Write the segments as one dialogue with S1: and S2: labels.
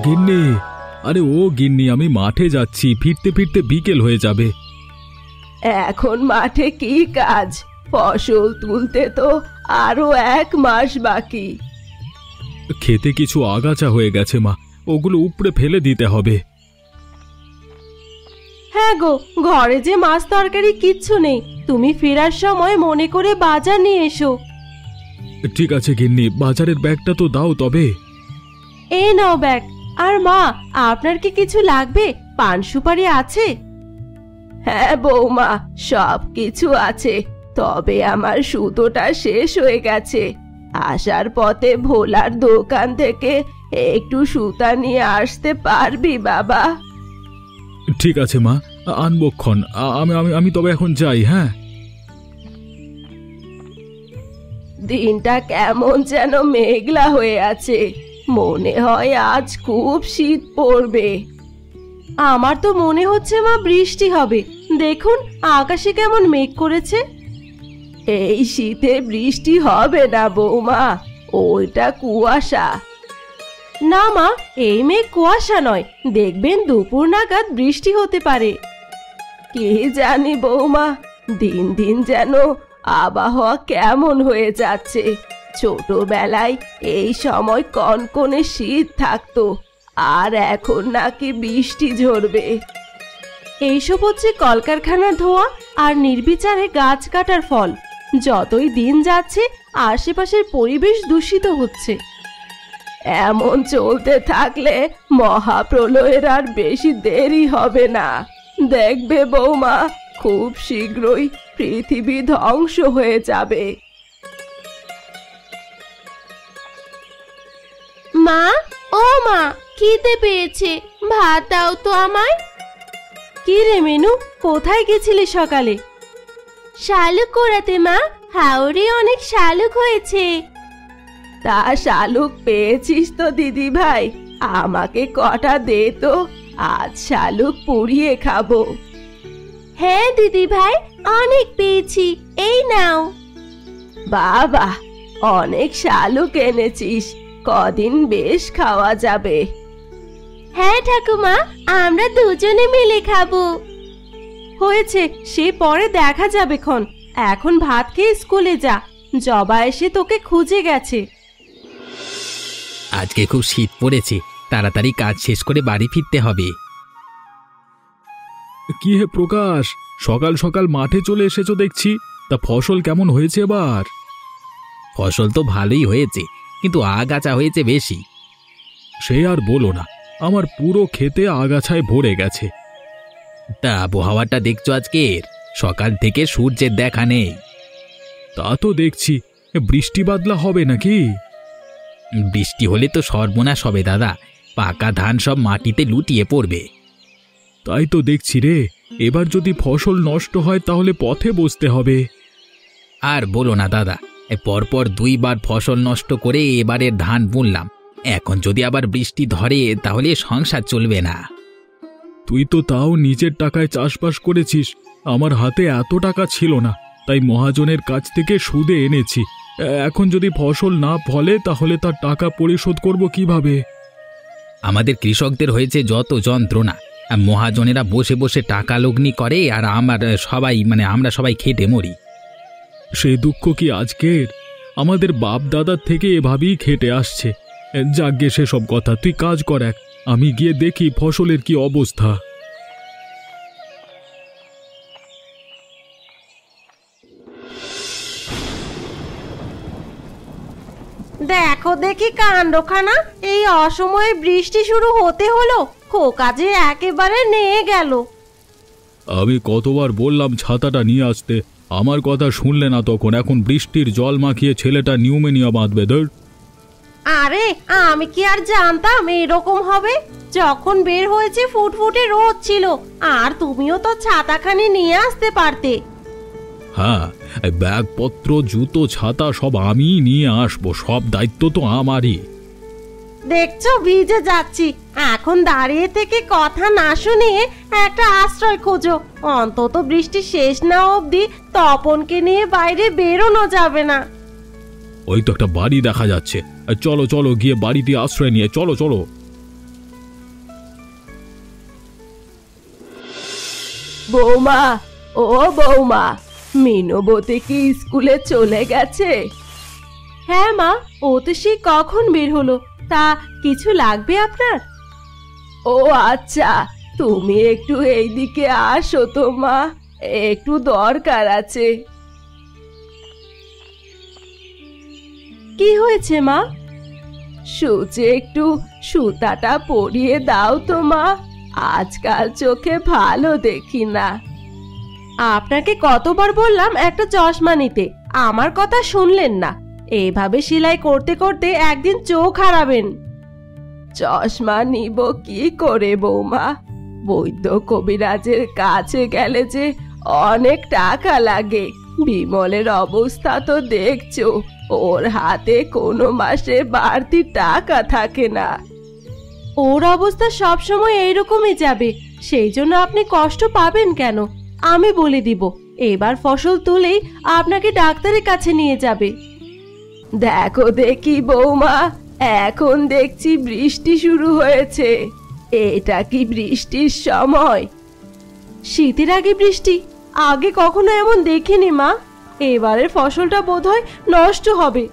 S1: গিন্নি, আরে ও গিন্নি, আমি মাঠে যাচ্ছি, ফিরতে ফিরতে বিকেল হয়ে যাবে।
S2: এখন মাঠে কি কাজ? ফসল তুলতে তো আরো 1 মাস বাকি।
S1: খেতে কিছু আগাছা হয়ে গেছে মা, ওগুলো উপড়ে ফেলে দিতে হবে।
S2: হ্যাঁ গো, ঘরে যে মাছ তরকারি কিচ্ছু নেই, তুমি ফেরার সময় মনে করে বাজার নিয়ে এসো।
S1: ঠিক আছে গিন্নি, বাজারের ব্যাগটা তো দাও তবে।
S2: এই নাও ব্যাগ। আর মা, আপনার কি কিছু লাগবে? পান সুপারি আছে? হ্যাঁ বৌমা, সব কিছু আছে, তবে আমার সুতোটা শেষ হয়ে গেছে। আসার পথে ভোলার দোকান থেকে একটু সুতা নিয়ে আসতে পারবি বাবা?
S1: ঠিক আছে মা, আনবক্ষণ। আমি আমি আমি তবে এখন যাই। হ্যাঁ।
S2: দিনটা কেমন যেন মেঘলা হয়ে আছে, মনে হয় আজ খুব শীত পড়বে। আমার তো মনে হচ্ছে মা বৃষ্টি হবে। দেখুন আকাশে কেমন মেঘ করেছে। এই শীতে বৃষ্টি হবে না বৌমা, ওইটা কুয়াশা। না মা, এই মেঘ কুয়াশা নয়, দেখবেন দুপুর নাগাদ বৃষ্টি হতে পারে। কি জানি বৌমা, দিন দিন যেন আবহাওয়া কেমন হয়ে যাচ্ছে। ছোটবেলায় এই সময় কনকনে শীত থাকতো, আর এখন নাকি বৃষ্টি ঝরবে। এইসব হচ্ছে কলকারখানার ধোঁয়া আর নির্বিচারে গাছ কাটার ফল। যতই দিন যাচ্ছে আশেপাশের পরিবেশ দূষিত হচ্ছে। এমন চলতে থাকলে মহাপ্রলয়ের আর বেশি দেরি হবে না। দেখবে বৌমা, খুব শীঘ্রই পৃথিবী ধ্বংস হয়ে যাবে। মা, ও মা, খিদে পেয়েছে, ভাত দাও তো আমায়। কি রে মেনু, কোথায় গেছিলি সকালে? শালুক কোড়াতে মা, হাওড়ে অনেক শালুক হয়েছে। তা শালুক পেয়েছিস তো দিদি ভাই? আমাকে কটা দে তো, আজ শালুক পুড়িয়ে খাবো। হ্যাঁ দিদি ভাই, অনেক পেয়েছি, এই নাও। বাবা, অনেক শালুক এনেছিস, কদিন বেশ খাওয়া যাবে। হ্যাঁ ঠাকুমা, আমরা দুজনে মিলে খাবো। হয়েছে, সে পরে দেখা যাবে খন। এখন ভাত খেয়ে স্কুলে যা, জবা এসে তোকে খুঁজে গেছে।
S3: আজকে খুব শীত পড়েছে, তাড়াতাড়ি কাজ শেষ করে বাড়ি ফিরতে হবে।
S1: কি হে প্রকাশ, সকাল সকাল মাঠে চলে এসেছো দেখছি। তা ফসল কেমন হয়েছে এবার?
S3: ফসল তো ভালোই হয়েছে, কিন্তু আগাছা হয়েছে বেশি।
S1: সে আর বলো না, আমার পুরো ক্ষেতে আগাছায় ভরে গেছে।
S3: তা আবহাওয়াটা দেখছো আজকের? সকাল থেকে সূর্যের দেখা নেই।
S1: তা তো দেখছি, বৃষ্টি বাদলা হবে নাকি?
S3: বৃষ্টি হলে তো সর্বনাশ হবে দাদা, পাকা ধান সব মাটিতে লুটিয়ে পড়বে।
S1: তাই তো দেখছি রে, এবার যদি ফসল নষ্ট হয় তাহলে পথে বসতে হবে।
S3: আর বলো না দাদা, পরপর 2 বার ফসল নষ্ট করে এবারের ধান বুনলাম। এখন যদি আবার বৃষ্টি ধরে তাহলে সংসার চলবে না।
S1: তুই তো তাও নিজের টাকায় চাষবাস করেছিস, আমার হাতে এত টাকা ছিল না, তাই মহাজনের কাছ থেকে সুদে এনেছি। এখন যদি ফসল না ফলে তাহলে তার টাকা পরিশোধ করব কিভাবে?
S3: আমাদের কৃষকদের হয়েছে যত যন্ত্রণা। মহাজনেরা বসে বসে টাকা লগ্নি করে, আর আমরা সবাই খেটে মরি।
S1: সেই দুঃখ কি আজকের? আমাদের বাপ দাদার থেকে এভাবেই খেটে আসছে। যাগ্গে সেসব কথা, তুই কাজ কর এক, আমি গিয়ে দেখি ফসলের কি অবস্থা।
S2: দেখো দেখি কাণ্ডখানা, এই অসময়ে বৃষ্টি শুরু হতে হলো, খোকা যে একেবারে নিয়ে গেল।
S1: আমি কতবার বললাম ছাতাটা নিয়ে আসতে, আমার কথা শুনলে না তখন। এখন বৃষ্টির জল মাখিয়ে ছেলেটা নিউমোনিয়া বাঁধবে। ধর,
S2: আরে আমি কি আর জানতাম এরকম হবে? যখন বের হয়েছে ফুটফুটে রোদ ছিল, আর তুমিও তো ছাতাখানি নিয়ে আসতে পারতে।
S1: হ্যাঁ, ব্যাগপত্র জুতো ছাতা সব আমি নিয়ে আসবো, সব দায়িত্ব তো আমারই।
S2: দেখছো ভিজে যাচ্ছি, এখন দাঁড়িয়ে থেকে কথা না শুনিয়ে একটা আশ্রয় খোঁজো। অন্তত বৃষ্টি শেষ না অবধি তপনকে নিয়ে বাইরে বেরোনো যাবে না।
S1: ওই তো একটা বাড়ি দেখা যাচ্ছে, চলো চলো গিয়ে বাড়িতে আশ্রয় নিয়ে চলো চলো।
S2: বৌমা, ও বৌমা, মিনবতী কি স্কুলে চলে গেছে? হ্যাঁ মা, ও তো সেই কখন বের হলো। তা কিছু লাগবে আপনার? ও আচ্ছা, তুমি একটু এইদিকে আসো তো মা, একটু দরকার আছে। কি হয়েছে মা? সূচে একটু সুতাটা পরিয়ে দাও তো মা, আজকাল চোখে ভালো দেখি না। আপনাকে কতবার বললাম একটা চশমা নিতে, আমার কথা শুনলেন না। এইভাবে সেলাই করতে করতে একদিন চোখ হারাবেন। চশমা নিব কি করে বৌমা? বৈদ্য কবিরাজের কাছে গেলে যে অনেক টাকা লাগে। বিমলের অবস্থা তো দেখছো, ওর হাতে কোনো মাসে বাড়তি টাকা থাকে না। ওর অবস্থা সবসময় এইরকমই যাবে, সেই জন্য আপনি কষ্ট পাবেন কেন? আমি বলে দিব, এবার ফসল তুলেই আপনাকে ডাক্তারের কাছে নিয়ে যাবে। দেখো দেখি বৌমা, এখন দেখছি বৃষ্টি শুরু হয়েছে। এটা কি বৃষ্টির সময়? শীতের আগে বৃষ্টি? আগে কখনো এমন দেখিনি মা। এবারের ফসলটা বোধহয় নষ্ট হবে।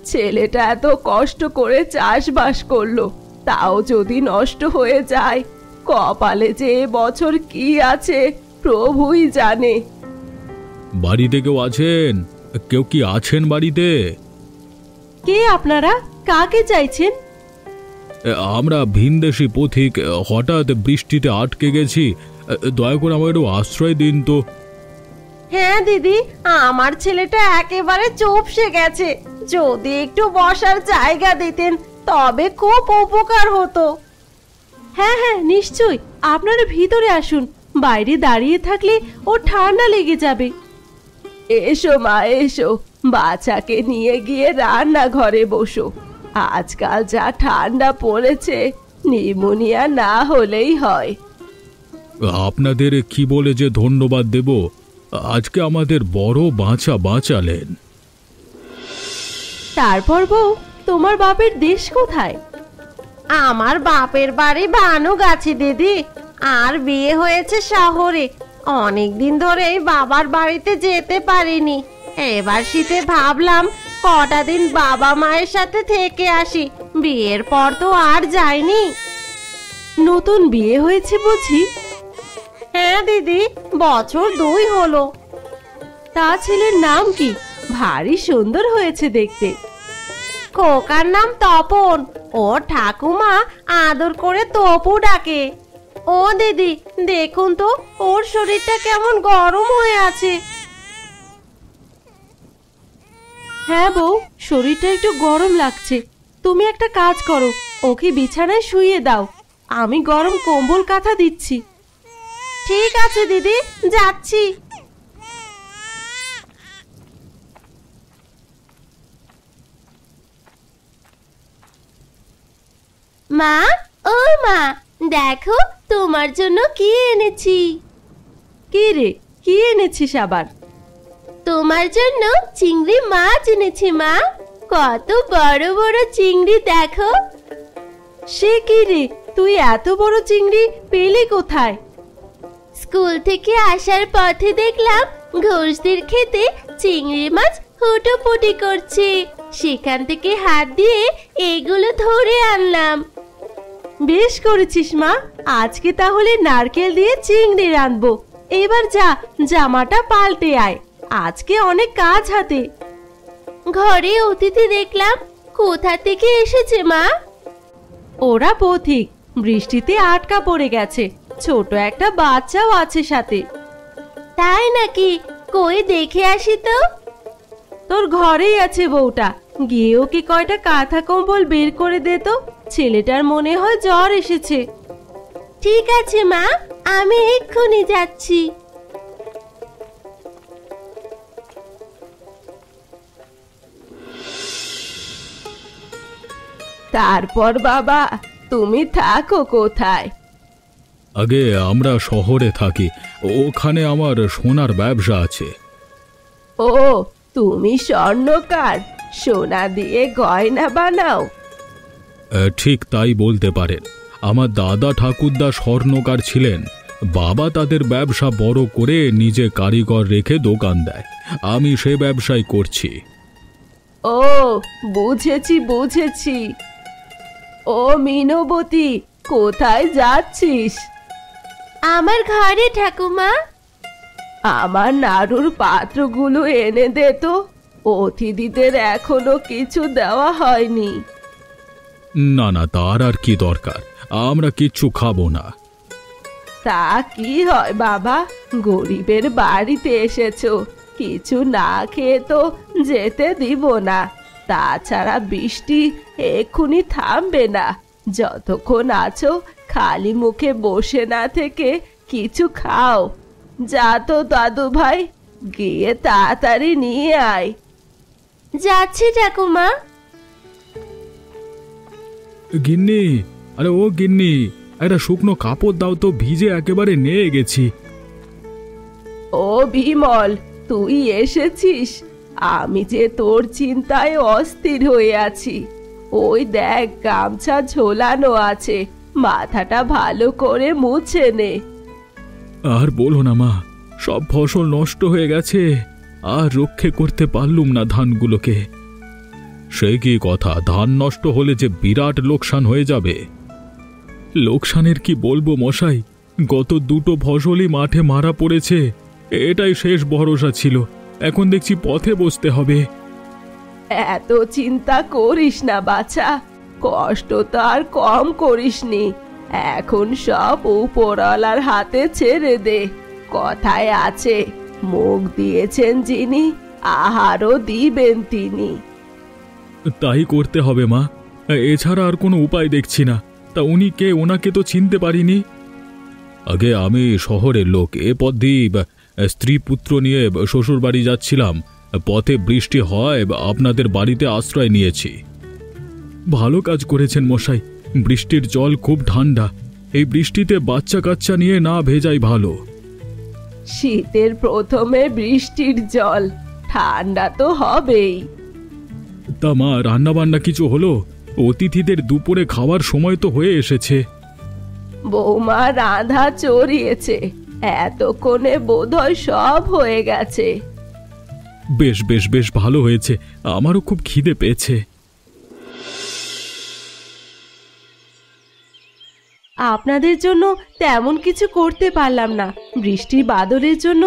S2: ছেলেটা এত কষ্ট করে চাষবাস করলো, তাও যদি নষ্ট হয়ে যায়, কপালে যে বছর কি আছে প্রভুই জানে।
S1: বাড়িতে কেউ আছেন? কেউ কি আছেন বাড়িতে?
S2: কে আপনারা? কাকে চাইছেন?
S1: আমরা ভিনদেশি পথিক, হঠাৎ বৃষ্টিতে আটকে গেছি। দয়া করে আমাকে একটু আশ্রয় দিন তো।
S2: হ্যাঁ দিদি, আমার ছেলেটা একেবারে চুপসে গেছে। যদি একটু বসার জায়গা দিতেন তবে খুব উপকার হতো। হ্যাঁ হ্যাঁ, নিশ্চয়ই, আপনারা ভিতরে আসুন। বাইরে দাঁড়িয়ে থাকলে ও ঠান্ডা লেগে যাবে। এসো মা, এসো, বাচ্চাকে নিয়ে গিয়ে রান্নাঘরে বসো। আজকাল যা ঠান্ডা পড়েছে, নিউমোনিয়া না হলেই হয়।
S1: আপনাদের কি বলে যে ধন্যবাদ দেব, আজকে আমাদের বড় বাঁচালেন।
S2: তারপর বউ, তোমার বাপের দেশ কোথায়? আমার বাপের বাড়ি ভানুগাছি দিদি, আর বিয়ে হয়েছে শহরে। অনেকদিন ধরেই বাবার বাড়িতে যেতে পারিনি। এবার শীতে ভাবলাম কটা দিন বাবা মায়ের সাথে থেকে আসি। বিয়ের পর তো আর যাইনি। নতুন বিয়ে হয়েছে বুঝি? হ্যাঁ দিদি, বছর 2 হলো। তা ছেলের নাম কি? ভারী সুন্দর হয়েছে দেখতে। খোকার নাম তপন, ওর ঠাকুমা আদর করে তপু ডাকে। ও দিদি, দেখুন তো ওর শরীরটা কেমন গরম হয়ে আছে। হ্যাঁ বউ, শরীরটা একটু গরম লাগছে। তুমি একটা কাজ করো, ওকে বিছানায় শুইয়ে দাও। আমি গরম কম্বল কাঁথা দিচ্ছি। ঠিক আছে দিদি, যাচ্ছি। মা, ও মা, দেখো তোমার জন্য কি এনেছি। কি রে, কি এনেছিস আবার? তোমার জন্য চিংড়ি মাছ এনেছি মা। কত বড় বড় চিংড়ি দেখো। সে কি রে, তুই এত বড় চিংড়ি পেলি কোথায়? স্কুল থেকে আসার পথে দেখলাম ঘোষদের খেতে চিংড়ি মাছ হুটোপুটি করছে। সেখান থেকে হাত দিয়ে এগুলো ধরে আনলাম। বেশ করেছিস মা, আজকে তাহলে নারকেল দিয়ে চিংড়ি রাঁধবো। এবার যা, জামাটা পাল্টে আয়, আজকে অনেক কাজ হাতে। ঘরে অতিথি দেখলাম, কোথা থেকে এসেছে মা? ওরা পথিক, বৃষ্টিতে আটকা পড়ে গেছে। ছোট একটা বাচ্চাও আছে সাথে। তাই নাকি? কই দেখে আসি তো। তোর ঘরেই আছে বউটা, গিয়ে ওকে কয়টা কাঁথা কম্বল বের করে দে তো। ছেলেটার মনে হয় জ্বর এসেছে। ঠিক আছে মা, আমি এক্ষুনি যাচ্ছি। তারপর বাবা, তুমি থাকো কোথায়?
S1: আগে আমরা শহরে থাকি, ওখানে আমার সোনার ব্যবসা আছে।
S2: ও, তুমি স্বর্ণকার, সোনা দিয়ে গয়না বানাও?
S1: ঠিক তাই বলতে পারেন। আমার দাদা ঠাকুরদা স্বর্ণকার ছিলেন, বাবা তাদের ব্যবসা বড় করে নিজে কারিগর রেখে দোকান দেয়, আমি সে ব্যবসাই করছি।
S2: ও বুঝেছি বুঝেছি। ও মিনবতী, কোথায় যাচ্ছিস? আমার ঘরে ঠাকুমা। আমার নাড়ুর পাত্রগুলো এনে দে তো, অতিথিদের এখনো কিছু দেওয়া হয়নি।
S1: না না, তার আর কি দরকার, আমরা কিচ্ছু খাবো না।
S2: তা কি হয় বাবা, গরিবের বাড়িতে এসেছো, কিছু না খেয়ে তো যেতে দিব না। তাছাড়া বৃষ্টি এক্ষুনি থামবে না, যতক্ষণ আছো খালি মুখে বসে না থেকে কিছু খাও। যা তো দাদু ভাই, গিয়ে তাড়াতাড়ি নিয়ে আয়। যাচ্ছি ঠাকুমা।
S1: গিন্নি, আরে ও গিন্নি, একটা শুকনো কাপড় দাও তো, ভিজে একেবারে নিয়ে গেছি।
S2: ও বিমল, তুই এসেছিস? আমি যে তোর চিন্তায় অস্থির হয়ে আছি। ওই দেখ, গামছা ঝোলানো আছে, মাথাটা ভালো করে মুছে নে।
S1: আর বলো না মা, সব ফসল নষ্ট হয়ে গেছে, আর রক্ষে করতে পারলুম না ধানগুলোকে। সে কি কথা, ধান নষ্ট হলে যে বিরাট লোকসান হয়ে যাবে। লোকসানের কি বলবো মশাই, গত দুটো ফসলই মাঠে মারা পড়েছে, এটাই শেষ ভরসা ছিল, এখন দেখছি পথে বসতে হবে।
S2: এত চিন্তা করিস না বাছা, কষ্ট তো আর কম করিসনি। এখন সব উপরওয়ালার হাতে ছেড়ে দে। কথায় আছে, মুখ দিয়েছেন যিনি, আহারও দিবেন তিনি।
S1: তাই করতে হবে মা, এছাড়া আর কোনো উপায় দেখছি না। তা উনি কে, ওনাকে তো চিনতে পারিনি। আগে আমি শহরের লোক, এ পথ দিয়ে স্ত্রী পুত্র নিয়ে শ্বশুর বাড়ি যাচ্ছিলাম, পথে বৃষ্টি হয়, আপনাদের বাড়িতে আশ্রয় নিয়েছি। ভালো কাজ করেছেন মশাই, বৃষ্টির জল খুব ঠান্ডা, এই বৃষ্টিতে বাচ্চা কাচ্চা নিয়ে না ভেজাই ভালো।
S2: শীতের প্রথমে বৃষ্টির জল, ঠান্ডা তো হবেই।
S1: তা মা, রান্না বান্না কিছু হলো? অতিথিদের দুপুরে খাওয়ার সময় তো হয়ে এসেছে।
S2: বৌমা রাধা চড়িয়েছে, এতক্ষণে বোধহয় সব হয়ে গেছে।
S1: বেশ বেশ বেশ, ভালো হয়েছে, আমারও খুব খিদে পেয়েছে।
S2: আপনাদের জন্য তেমন কিছু করতে পারলাম না, বৃষ্টির বাদলের জন্য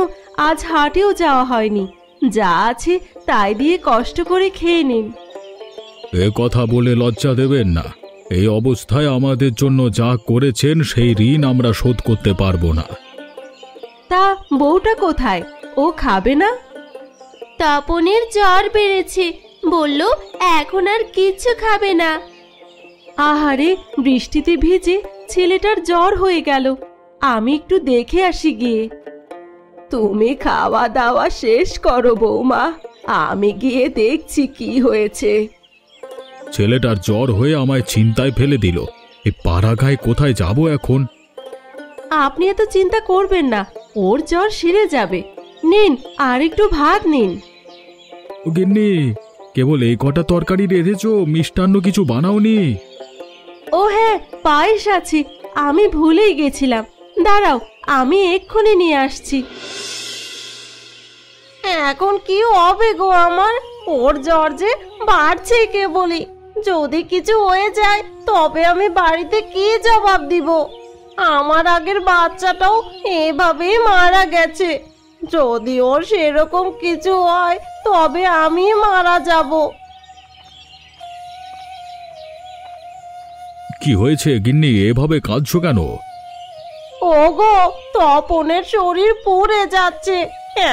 S2: আজ হাটেও যাওয়া হয়নি। যা আছে তাই দিয়ে কষ্ট করে খেয়ে নিন।
S1: এ কথা বলে লজ্জা দেবেন না, এই অবস্থায় আমাদের জন্য যা করেছেন সেই ঋণ আমরা শোধ করতে পারবো না।
S2: তা বউটা কোথায়, ও খাবে না? তপনের জ্বর বেড়েছে, বলল এখন আর কিচ্ছু খাবে না। আহারে, বৃষ্টিতে ভিজে ছেলেটার জ্বর হয়ে গেল, আমি একটু দেখে আসি গিয়ে। তুমি খাওয়া দাওয়া শেষ করো বৌমা, আমি গিয়ে দেখছি কি হয়েছে।
S1: ছেলেটার জ্বর হয়ে আমায় চিন্তায় ফেলে দিল, এই পাড়াগায় কোথায় যাব এখন?
S2: আপনি এত চিন্তা করবেন না, ওর জ্বর সেরে যাবে। নিন, আর একটু ভাত নিন।
S1: ও গিন্নি, কেবল এই কটা তরকারি রেঁধেছো, মিষ্টান্ন কিছু বানাওনি?
S2: ও হ্যাঁ, পায়েস আছে, আমি ভুলেই গেছিলাম। দাঁড়াও, আমি এক্ষুনি নিয়ে আসছি। এখন কি হবে গো আমার, ওর জ্বর যে বাড়ছে কেবলই। যদি কিছু হয়ে যায় তবে আমি বাড়িতে কি জবাব দিব? আমার আগের বাচ্চাটাও এভাবেই মারা গেছে। যদি ওর সেরকম কিছু হয় তবে আমি মারা যাব।
S1: কি হয়েছে গিন্নি, এভাবে কাঁদছো কেন?
S2: ওগো, তপনের শরীর পুড়ে যাচ্ছে,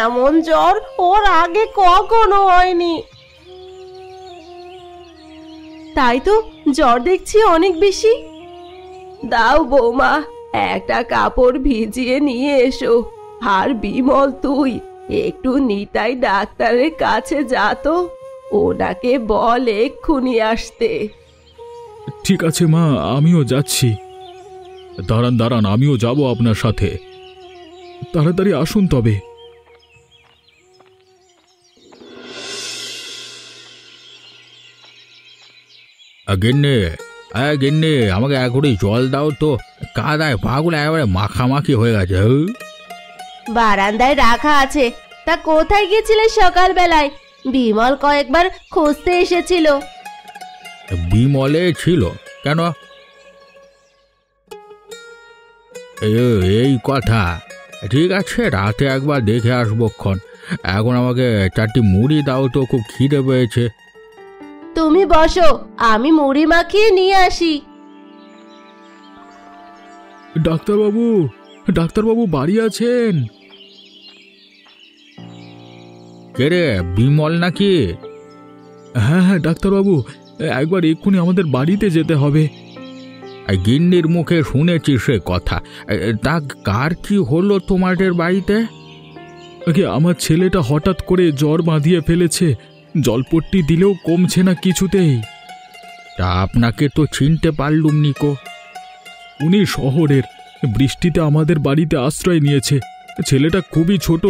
S2: এমন জ্বর ওর আগে কখনো হয়নি। তাই তো, জ্বর দেখছি অনেক বেশি। দাও বৌমা, একটা কাপড় ভিজিয়ে নিয়ে এসো। আর বিমল, তুই একটু নিতাই ডাক্তারের কাছে যা তো, ওনাকে বল এক্ষুনি আসতে।
S1: ঠিক আছে মা, আমিও যাচ্ছি। দাঁড়ান দাঁড়ান, আমিও যাব আপনার সাথে। তাড়াতাড়ি আসুন তবে। গিন্নি,
S3: গিন্নি আমাকে এক ঘুড়ি জল দাও তো, কাদায় পাগুলো একেবারে মাখামাখি হয়ে গেছে।
S2: বারান্দায় রাখা আছে। তা কোথায় গেছিলে সকালবেলায়? বিমল কয়েকবার খুঁজতে এসেছিল।
S3: বিমলে ছিল কেন? এই কথা, ঠিক আছে রাতে একবার দেখে আসবোক্ষণ। এখন আমাকে 4টি মুড়ি দাও তো, খুব খিদে পেয়েছে।
S2: তুমি বসো, আমি মুড়ি মাখিয়ে নিয়ে আসি।
S1: ডাক্তারবাবু, ডাক্তারবাবু বাড়ি আছেন?
S3: কে রে, বিমল নাকি?
S1: হ্যাঁ হ্যাঁ ডাক্তারবাবু, একবার এক্ষুনি আমাদের বাড়িতে যেতে হবে।
S3: গিন্নির মুখে শুনেছি সে কথা। তা কার কি হলো তোমাদের বাড়িতে?
S1: আমার ছেলেটা হঠাৎ করে জ্বর বাঁধিয়ে ফেলেছে, জলপট্টি দিলেও কমছে না কিছুতেই।
S3: তা আপনাকে তো চিনতে পারলুম নিকো।
S1: উনি শহরের, বৃষ্টিতে আমাদের বাড়িতে আশ্রয় নিয়েছে। ছেলেটা খুবই ছোট,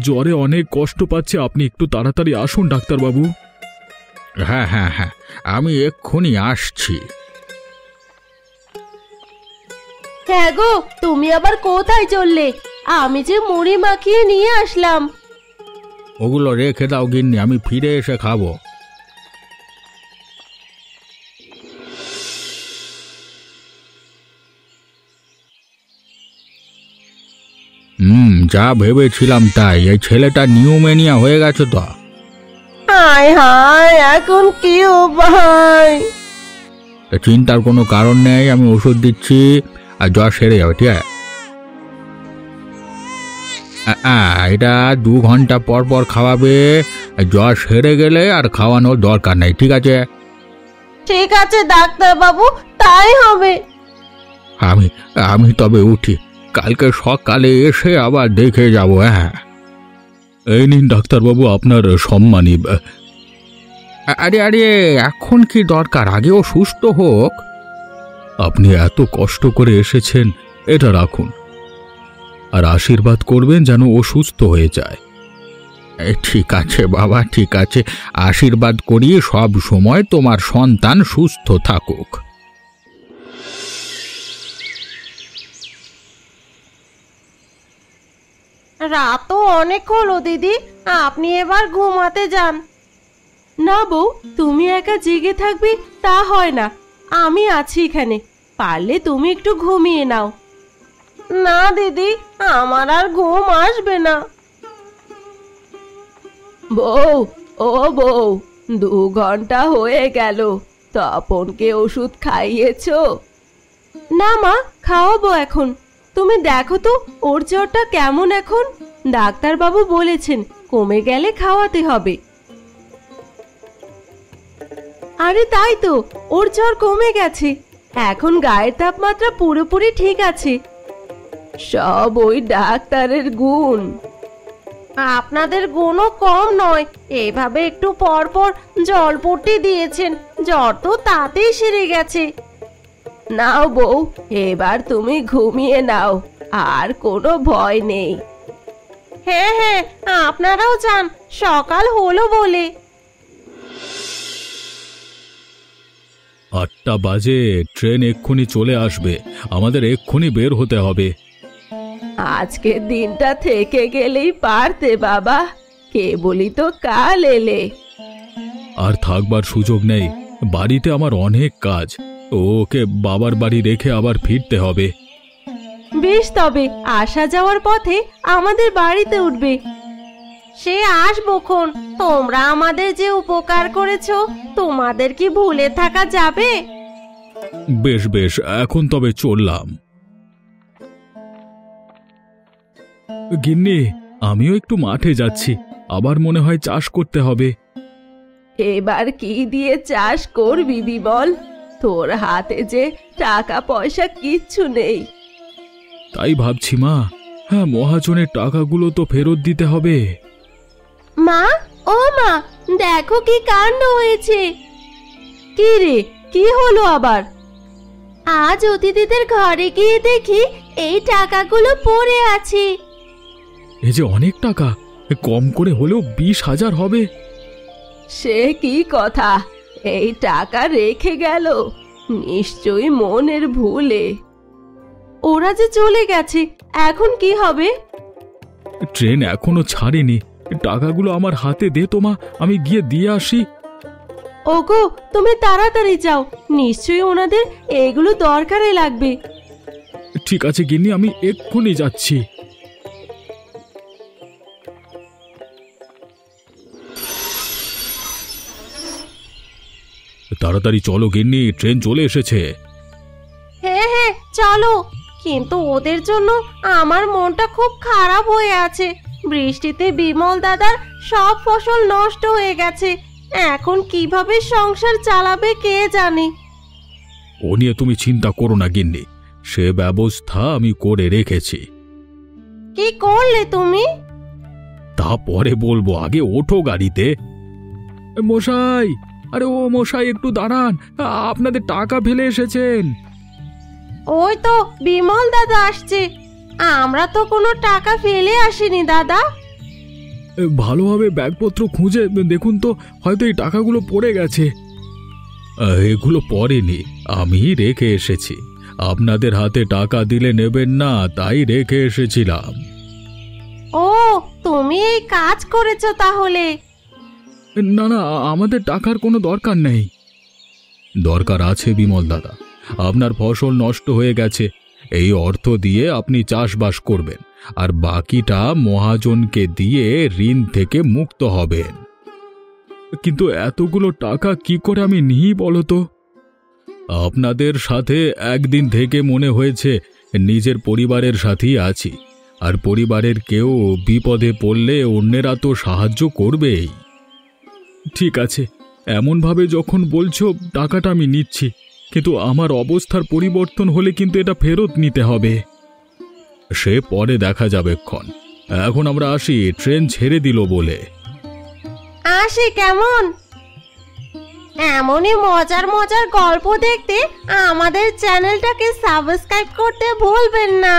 S1: জ্বরে অনেক কষ্ট পাচ্ছে। আপনি একটু তাড়াতাড়ি আসুন ডাক্তারবাবু।
S3: হ্যাঁ হ্যাঁ হ্যাঁ, আমি এক্ষুনি আসছি।
S2: হ্যাঁ গো, তুমি আবার কোথায় চললে? আমি যে মুড়ি মাখিয়ে নিয়ে আসলাম।
S3: ওগুলো রেখে দাও গিন্নি, আমি ফিরে এসে খাবো। যা ভেবেছিলাম তাই, এই ছেলেটা নিউমোনিয়া হয়ে গেছে তো।
S2: হায় হায়, এখন কি উপায়?
S3: চিন্তার কোনো কারণ নেই, আমি ওষুধ দিচ্ছি আর জ্বর সেরে যাবে। ঠিক আছে, এটা 2 ঘন্টা পর পর খাওয়াবে। জ্বর সেরে গেলে আর খাওয়ানোর দরকার নেই। ঠিক আছে?
S2: ঠিক আছে ডাক্তার বাবু, তাই হবে।
S3: আমি তবে উঠি, কালকে সকালে এসে আবার দেখে যাব। হ্যাঁ,
S1: এই নিন ডাক্তারবাবু আপনার সম্মানী।
S3: আরে আরে, এখন কি দরকার? আগেও সুস্থ হোক।
S1: আপনি এত কষ্ট করে এসেছেন, এটা রাখুন আর আশীর্বাদ করবেন যেন ও সুস্থ হয়ে যায়।
S3: ঠিক আছে বাবা, ঠিক আছে, আশীর্বাদ করি সব সময় তোমার সন্তান সুস্থ থাকুক।
S2: রাত তো অনেক হলো দিদি, আপনি এবার ঘুমাতে যান। না বউ, তুমি একা জেগে থাকবে তা হয় না, আমি আছি এখানে। পারলে তুমি একটু ঘুমিয়ে নাও। না দিদি, আমার আর ঘুম আসবে না। বউ, ও বউ, 2 ঘন্টা হয়ে গেল, তপনকে ওষুধ খাইয়েছো? না মা, খাওয়াবো এখন। তুমি দেখো তো ওর জ্বরটা কেমন এখন। ডাক্তারবাবু বলেছেন কমে গেলে খাওয়াতে হবে। আরে তাই তো, ওর জ্বর কমে গেছে, এখন গায়ের তাপমাত্রা পুরোপুরি ঠিক আছে। সব ওই ডাক্তারের গুণ। আপনাদের গুণও কম নয়, এভাবে একটু পর পর জলপট্টি দিয়েছেন, জ্বর তো তাতেই সেরে গেছে। নাও বউ, এবার তুমি ঘুমিয়ে নাও, আর কোনো ভয় নেই। হ্যাঁ হ্যাঁ, আপনারাও যান, সকাল হলো বলে।
S1: 8টা বাজে, ট্রেন এক্ষুনি চলে আসবে, আমাদের এক্ষুনি বের হতে হবে।
S2: আজকের দিনটা থেকে গেলেই পারতে বাবা, কেবলই তো কাল এলে।
S1: আর থাকবার সুযোগ নেই, বাড়িতে আমার অনেক কাজ। ওকে বাবার বাড়ি রেখে আবার ফিরতে হবে।
S2: বেশ, তবে আসা যাওয়ার পথে আমাদের বাড়িতে উঠবে। সে আসবোক্ষণ, তোমরা আমাদের যে উপকার করেছো, তোমাদের কি ভুলে থাকা যাবে?
S1: বেশ বেশ, এখন তবে চললাম। গিন্নি, আমিও একটু মাঠে যাচ্ছি, আবার মনে হয় চাষ করতে হবে।
S2: এবার কি দিয়ে চাষ করবি বিমল? তোর হাতে যে টাকা পয়সা কিচ্ছু নেই।
S1: তাই ভাবছি মা, হ্যাঁ মহাজনের টাকাগুলো তো ফেরত দিতে হবে।
S2: মা, ও মা, দেখো কি কাণ্ড হয়েছে। কি রে, কি হলো আবার? আজ অতিথিদের ঘরে গিয়ে দেখি এই টাকাগুলো পড়ে আছে।
S1: এ যে অনেক টাকা, কম করে হলেও 20,000 হবে।
S2: সে কি কথা, এই টাকা রেখে গেল? নিশ্চয়ই মনের ভুলে। ওরা যে চলে গেছে, এখন কি হবে?
S1: ট্রেন এখনো ছাড়েনি। টাকাগুলো আমার হাতে দে তো মা, আমি গিয়ে দিয়ে আসি।
S2: ওগো, তুমি তাড়াতাড়ি যাও, নিশ্চয়ই ওনাদের এগুলো দরকারে লাগবে।
S1: ঠিক আছে গিন্নি, আমি এক্ষুনি যাচ্ছি। তাড়াতাড়ি চলো গিন্নি, ট্রেন চলে এসেছে।
S2: হ্যাঁ হ্যাঁ চলো, কিন্তু ওদের জন্য আমার মনটা খুব খারাপ হয়ে আছে। বৃষ্টিতে বিমল দাদার সব ফসল নষ্ট হয়ে গেছে, এখন কিভাবে সংসার চালাবে কে জানে।
S1: ও নিয়ে তুমি চিন্তা করো না গিন্নি, সে ব্যবস্থা আমি করে রেখেছি।
S2: কি করলে তুমি?
S1: তা পরে বলবো, আগে ওঠো গাড়িতে। মশাই, আরে ও মশাই একটু দাঁড়ান, আপনাদের টাকা ফেলে এসেছেন।
S2: ওই তো বিমল দাদা আসছে। আমরা তো কোনো টাকা ফেলে আসিনি দাদা।
S1: ভালোভাবে ব্যাগপত্র খুঁজে দেখুন তো, হয়তো এই টাকাগুলো পড়ে গেছে। এগুলো পড়েনি, আমি রেখে এসেছি। আপনাদের হাতে টাকা দিলে নেবেন না, তাই রেখে এসেছিলাম।
S2: ও, তুমি এই কাজ করেছো তাহলে?
S1: না না, আমাদের টাকার কোনো দরকার নেই। দরকার আছে বিমল দাদা, আপনার ফসল নষ্ট হয়ে গেছে, এই অর্থ দিয়ে আপনি চাষবাস করবেন, আর বাকিটা মহাজনকে দিয়ে ঋণ থেকে মুক্ত হবেন। কিন্তু এতগুলো টাকা কি করে আমি নিই বলো তো? আপনাদের সাথে একদিন থেকে মনে হয়েছে নিজের পরিবারের সাথেই আছি, আর পরিবারের কেউ বিপদে পড়লে অন্যেরা তো সাহায্য করবেই। ঠিক আছে, এমনভাবে যখন বলছো টাকাটা আমি নিচ্ছি, কিন্তু আমার অবস্থার পরিবর্তন হলে কিন্তু এটা ফেরত নিতে হবে। সে পরে দেখা যাবে ক্ষণ, এখন আমরা আসি, ট্রেন ছেড়ে দিল বলে।
S2: আসি কেমন? এমনই মজার মজার গল্প দেখতে আমাদের চ্যানেলটাকে সাবস্ক্রাইব করতে ভুলবেন না।